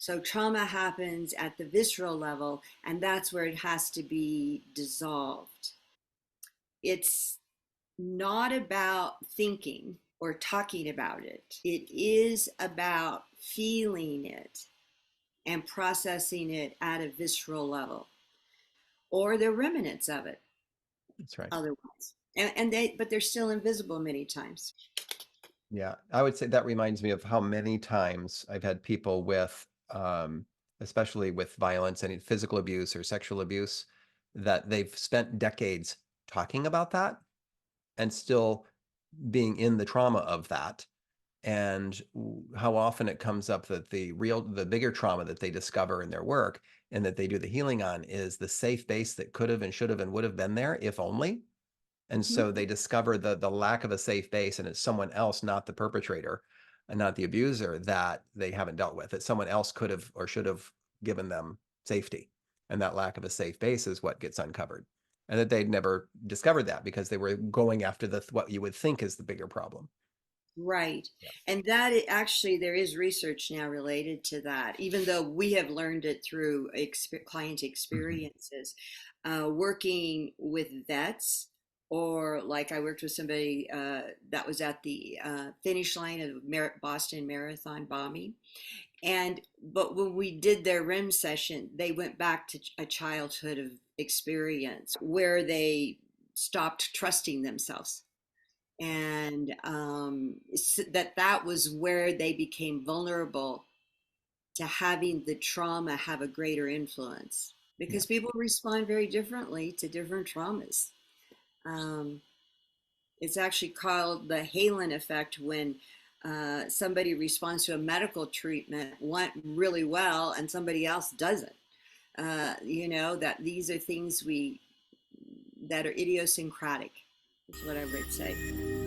So trauma happens at the visceral level, and that's where it has to be dissolved. It's not about thinking or talking about it. It is about feeling it and processing it at a visceral level, or the remnants of it That's right. otherwise. But they're still invisible many times. Yeah, I would say that reminds me of how many times I've had people with, especially with violence and physical abuse or sexual abuse, that they've spent decades talking about that and still being in the trauma of that. And how often it comes up that the bigger trauma that they discover in their work and that they do the healing on is the safe base that could have and should have and would have been there if only. And Mhm. so they discover the lack of a safe base, and it's someone else, not the perpetrator and not the abuser, that they haven't dealt with. That someone else could have or should have given them safety. And that lack of a safe base is what gets uncovered. And that they'd never discovered that because they were going after what you would think is the bigger problem. Right. Yeah. And actually, there is research now related to that, even though we have learned it through client Mhm. experiences. Working with vets, or like I worked with somebody that was at the finish line of Boston Marathon bombing. But when we did their REM session, they went back to a childhood of experience where they stopped trusting themselves, and that was where they became vulnerable to having the trauma have a greater influence, Yeah. because people respond very differently to different traumas. um, it's actually called the Halen effect, when somebody responds to a medical treatment went really well and somebody else doesn't. That these are things we that are idiosyncratic, is what I would say.